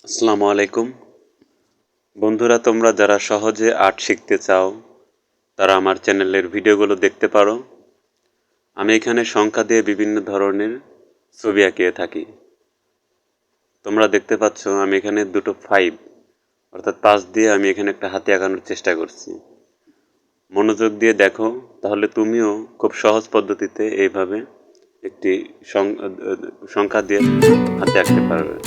আসসালামু আলাইকুম বন্ধুরা, তোমরা যারা সহজে আর্ট শিখতে চাও তারা আমার চ্যানেলের ভিডিওগুলো দেখতে পারো। আমি এখানে সংখ্যা দিয়ে বিভিন্ন ধরনের ছবি আঁকিয়ে থাকি। তোমরা দেখতে পাচ্ছ আমি এখানে দুটো 5 অর্থাৎ 5 দিয়ে আমি এখানে একটা হাতি আঁকানোর চেষ্টা করছি। মনোযোগ দিয়ে দেখো, তাহলে তুমিও খুব সহজ পদ্ধতিতে এইভাবে একটি সংখ্যা দিয়ে হাতি আঁকতে পারবে।